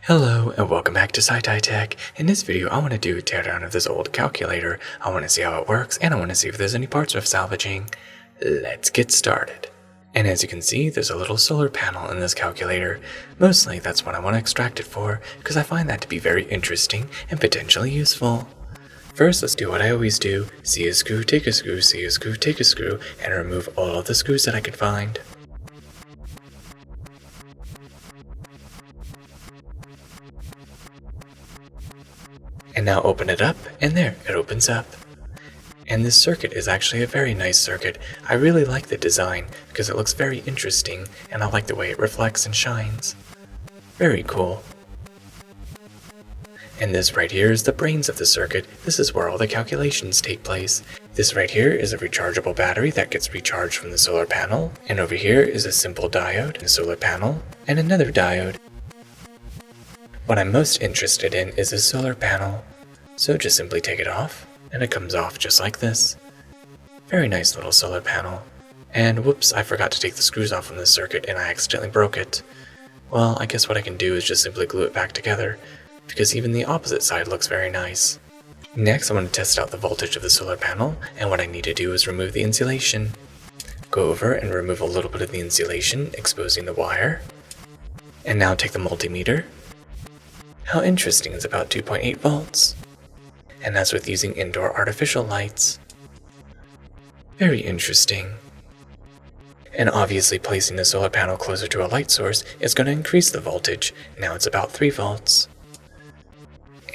Hello and welcome back to Tech. In this video I want to do a teardown of this old calculator. I want to see how it works and I want to see if there's any parts worth salvaging. Let's get started. And as you can see, there's a little solar panel in this calculator. Mostly that's what I want to extract it for, because I find that to be very interesting and potentially useful. First, let's do what I always do: see a screw, take a screw, see a screw, take a screw, and remove all of the screws that I can find. And now open it up, and there, it opens up. And this circuit is actually a very nice circuit. I really like the design because it looks very interesting, and I like the way it reflects and shines. Very cool. And this right here is the brains of the circuit. This is where all the calculations take place. This right here is a rechargeable battery that gets recharged from the solar panel. And over here is a simple diode in the solar panel, and another diode. What I'm most interested in is the solar panel. So just simply take it off, and it comes off just like this. Very nice little solar panel. And whoops, I forgot to take the screws off from this circuit and I accidentally broke it. Well, I guess what I can do is just simply glue it back together, because even the opposite side looks very nice. Next, I want to test out the voltage of the solar panel, and what I need to do is remove the insulation. Go over and remove a little bit of the insulation, exposing the wire. And now take the multimeter. How interesting, it's about 2.8 volts. And that's with using indoor artificial lights. Very interesting. And obviously placing the solar panel closer to a light source is going to increase the voltage. Now it's about 3 volts.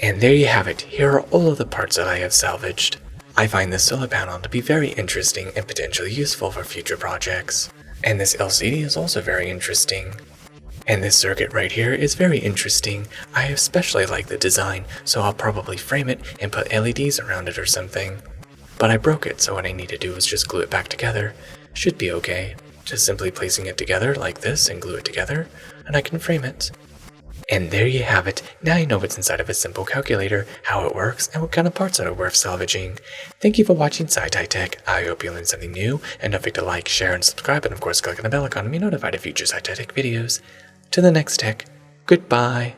And there you have it. Here are all of the parts that I have salvaged. I find this solar panel to be very interesting and potentially useful for future projects. And this LCD is also very interesting. And this circuit right here is very interesting. I especially like the design, so I'll probably frame it and put LEDs around it or something. But I broke it, so what I need to do is just glue it back together. Should be okay. Just simply placing it together like this and glue it together, and I can frame it. And there you have it. Now you know what's inside of a simple calculator, how it works, and what kind of parts are worth salvaging. Thank you for watching Tech. I hope you learned something new, and don't forget to like, share, and subscribe, and of course click on the bell icon to be notified of future Tech videos. To the next tech, goodbye.